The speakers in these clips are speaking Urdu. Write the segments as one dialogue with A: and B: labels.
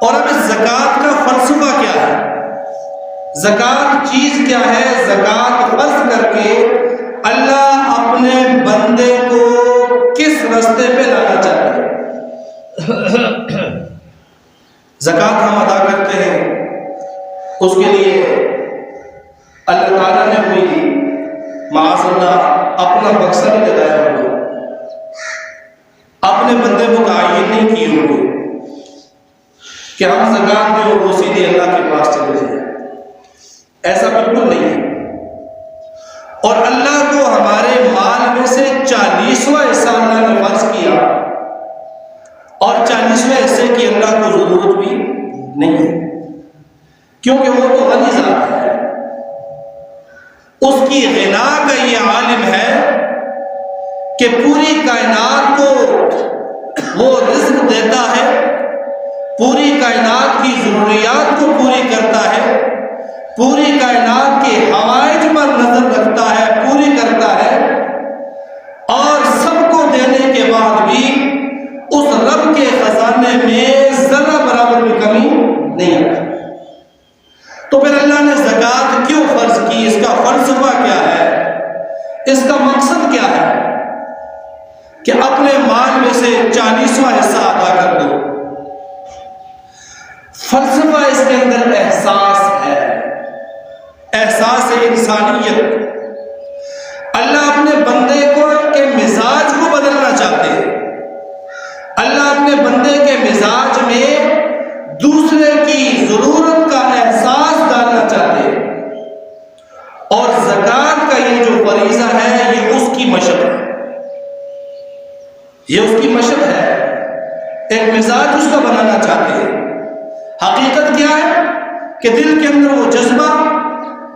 A: اور اب اس زکوٰۃ کا فلسفہ کیا ہے؟ زکوٰۃ چیز کیا ہے؟ زکوٰۃ فرض کر کے اللہ اپنے بندے کو کس راستے پہ لانا چاہتے ہیں؟ زکوٰۃ ہم ادا کرتے ہیں، اس کے لیے اللہ تعالیٰ نے کوئی معاذ اللہ اپنا مقصد نہیں لگایا ہوگا، اپنے بندے کو تعین نہیں کی ہوگی کہ ہم زکوٰۃ دیں اور وہ سیدھے اللہ کے پاس چلے جائیں۔ ایسا بالکل نہیں ہے۔ اور اللہ کو ہمارے مال میں سے 40واں حصہ اللہ نے فرض کیا، اور 40ویں حصے کی اللہ کو ضرورت بھی نہیں ہے، کیونکہ وہ تو غنی ذات ہے۔ اس کی غنا کا یہ عالم ہے کہ پوری کائنات کو وہ رزق دیتا ہے، پوری کائنات کی ضروریات کو پوری کرتا ہے، پوری کائنات کے حوائج پر نظر رکھتا ہے، پوری کرتا ہے، اور سب کو دینے کے بعد بھی اس رب کے خزانے میں ذرہ برابر بھی کمی نہیں آتی۔ تو پھر اللہ نے زکوٰۃ کیوں فرض کی؟ اس کا فلسفہ کیا ہے؟ اس کا مقصد کیا ہے کہ اپنے مال میں سے 40واں حصہ ادا کر دو؟ فلسفہ اس کے اندر احساس ہے، احساس انسانیت۔ اللہ اپنے بندے کو کے مزاج کو بدلنا چاہتے ہیں، اللہ اپنے بندے کے مزاج میں دوسرے کی ضرورت کا احساس ڈالنا چاہتے ہیں، اور زکوٰۃ کا یہ جو فریضہ ہے یہ اس کی مشق ہے، یہ اس کی مشق ہے، ایک مزاج اس کا بنانا چاہتے ہیں۔ حقیقت کیا ہے کہ دل کے اندر وہ جذبہ،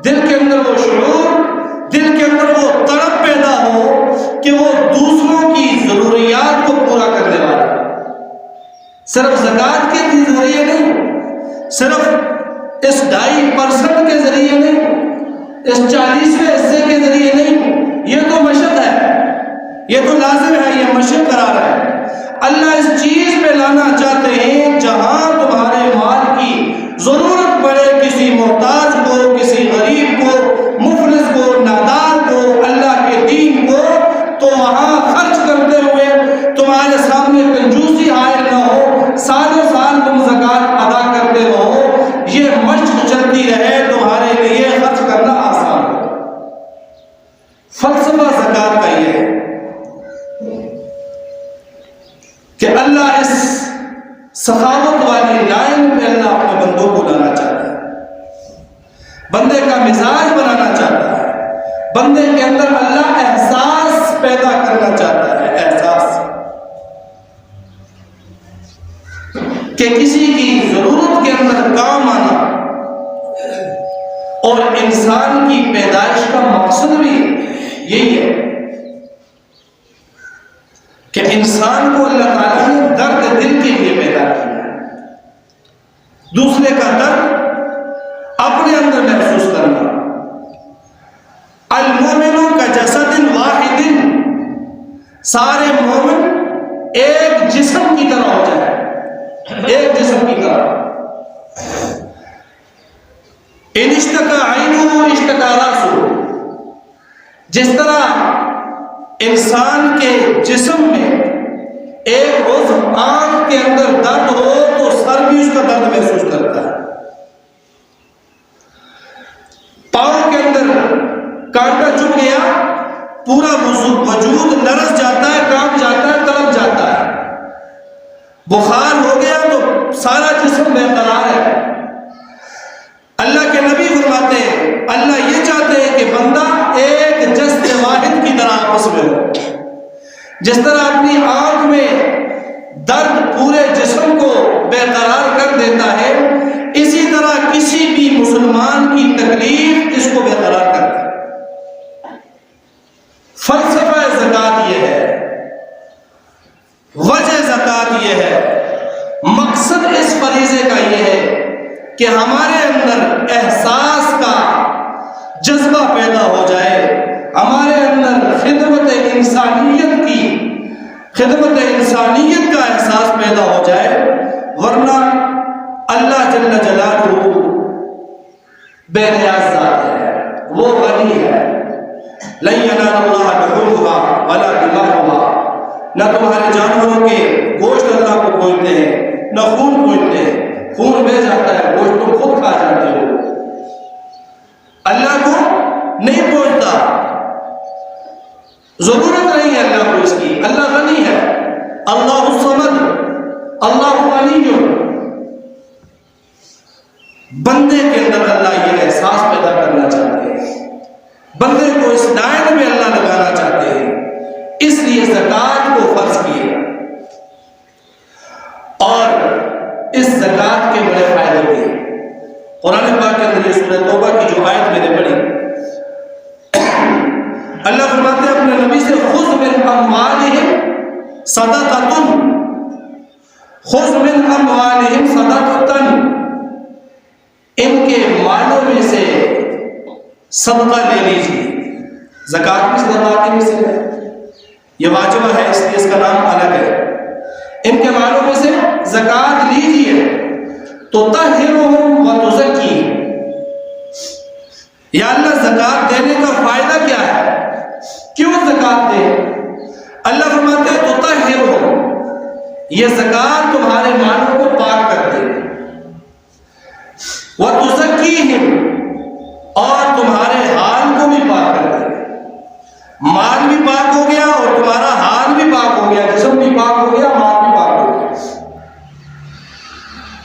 A: دل کے اندر وہ شعور، دل کے اندر وہ تڑپ پیدا ہو کہ وہ دوسروں کی ضروریات کو پورا کرنے والا ہے۔ صرف زکوٰۃ کے ذریعے نہیں، صرف اس 2.5% کے ذریعے نہیں، اس 40ویں حصے کے ذریعے نہیں، یہ تو مشق ہے، یہ تو لازم ہے، یہ مشق قرار ہے۔ اللہ اس چیز پہ لانا چاہتے ہیں جہاں تمہارے مال کی ضرورت پڑے کسی محتاج کو، کسی غریب کو، مفلس کو، نادار کو، اللہ کے دین کو، تو وہاں خرچ کرتے ہوئے تمہارے سامنے کنجوسی حائل نہ ہو، سالوں سال تم زکوٰۃ ادا کرتے رہو، یہ مشق چلتی رہے، تمہارے لیے خرچ کرنا آسان ہو۔ فلسفہ زکوٰۃ کا یہ ہے کہ اللہ اس سخاوت والی لائن پہ اللہ اپنے بندوں کو لانا چاہتا ہے، بندے کا مزاج بنانا چاہتا ہے، بندے کے اندر اللہ احساس پیدا کرنا چاہتا ہے، احساس کہ کسی کی ضرورت کے اندر کام آنا۔ اور انسان کی پیدائش کا مقصد بھی یہی ہے کہ انسان کو اللہ تعالیٰ نے درد دل کے لیے پیدا کیا ہے، دوسرے کا درد اپنے اندر محسوس کرنا۔ المومن کا جسد واحد، سارے مومن ایک جسم کی طرح ہو جائے، ایک جسم کی طرح۔ ان اشتکا عینہ اشتکا راسہ، جس طرح انسان کے جسم میں ایک عضو آنکھ کے اندر درد ہو تو سر بھی اس کا درد محسوس کرتا ہے، پاؤں کے اندر کانٹا چبھ گیا پورا وجود لرز جاتا ہے، کانپ جاتا ہے، تڑپ جاتا ہے، بخار ہو گیا تو سارا جسم برقرار ہے۔ اللہ کے نبی فرماتے ہیں اللہ یہ چاہتے ہیں کہ بندہ ایک جسد واحد کی طرح آپس میں ہو، جس طرح اپنی آنکھ میں درد پورے جسم کو برقرار کر دیتا ہے، اسی طرح کسی بھی مسلمان کی تکلیف اس کو برقرار کرتا ہے۔ فلسفہ زکوٰۃ یہ ہے، وجہ زکوٰۃ یہ ہے، مقصد اس فریضے کا یہ ہے کہ ہمارے اندر احساس کا جذبہ پیدا ہو جائے، ہمارے اندر خدمت انسانیت کا احساس پیدا ہو جائے، ورنہ اللہ جل جلالہ بے نیاز ذات ہے، وہ غنی ہے۔ لن ینال اللہ لحومها ولا دماؤها، نہ تمہارے جانوروں کے گوشت اللہ کو پہنچتے ہیں نہ خون پہنچتے ہیں، خون بہ جاتا ہے، گوشت تم خود کھا جاتے ہو، اللہ کو نہیں پہنچتا، ضرورت نہیں ہے اللہ کو اس کی، اللہ غنی ہے۔ اللہ الصمد، اللہ غنی، بندے کے اندر اللہ یہ احساس پیدا کرنا چاہتے ہیں، بندے کو اس لائن میں اللہ لگانا چاہتے ہیں، اس لیے زکوٰۃ کو فرض کیے، اور اس زکوٰۃ کے بڑے فائدے بھی ہیں۔ قرآن پاک کے اندر یہ سورہ توبہ کی جو آیت میں نے پڑھی، اللہ فرماتے ہیں اپنے نبی سے، خذ من اموالہم صدقۃ، خذ من اموالہم صدقۃ، ان کے مالوں میں سے صدقہ لے لیجیے۔ زکوٰۃ بھی صدقات میں سے ہے، یہ واجبہ ہے اس لیے اس کا نام الگ ہے۔ ان کے مالوں میں سے زکوٰۃ لیجیے، تطہرہم وتزکیہم، یا اللہ زکوٰۃ دینے کا فائدہ کیا ہے، کیوں زکوٰۃ دے؟ اللہ فرماتے ہیں تطہرہم، یہ زکوٰۃ تمہارے مالوں کو پاک کر دے، وتزکیہم، اور تمہارے حال کو بھی پاک کر دے، مال بھی پاک ہو گیا اور تمہارا حال بھی پاک ہو گیا، جسم بھی پاک ہو گیا، مال بھی پاک ہو گیا۔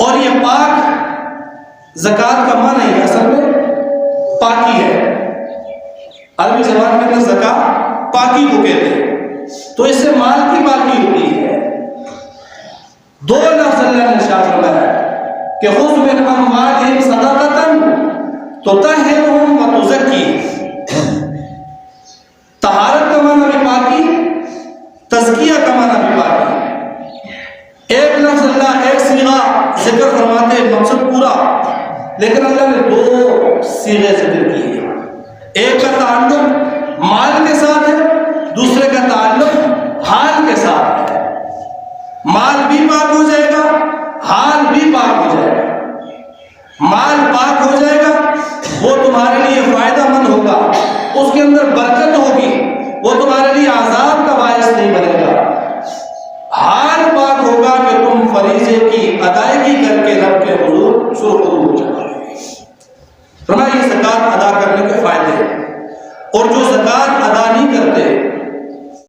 A: اور یہ پاک زکوٰۃ کا معنی ہے اصل میں پاکی ہے، عربی زبان کے اندر زکوٰۃ پاکی کو کہتے ہیں، تو اس سے مال کی پاکی ہوتی ہے۔ دو لفظ اللہ نے ارشاد فرمایا کہ خذ من اموالہم صدقۃ تطہرہم وتزکیہم، طہارت کا معنی بھی پاکی، تزکیہ کا معنی بھی پاکی۔ ایک لفظ اللہ ایک صیغہ ذکر فرماتے ہیں، مقصد پورا، لیکن اللہ نے دو صیغے ذکر کیے، ایک کا تعلق مال کے ساتھ ہے، دوسرے کا تعلق حال کے ساتھ ہے۔ مال بھی پاک ہو جائے گا، حال بھی پاک ہو جائے گا۔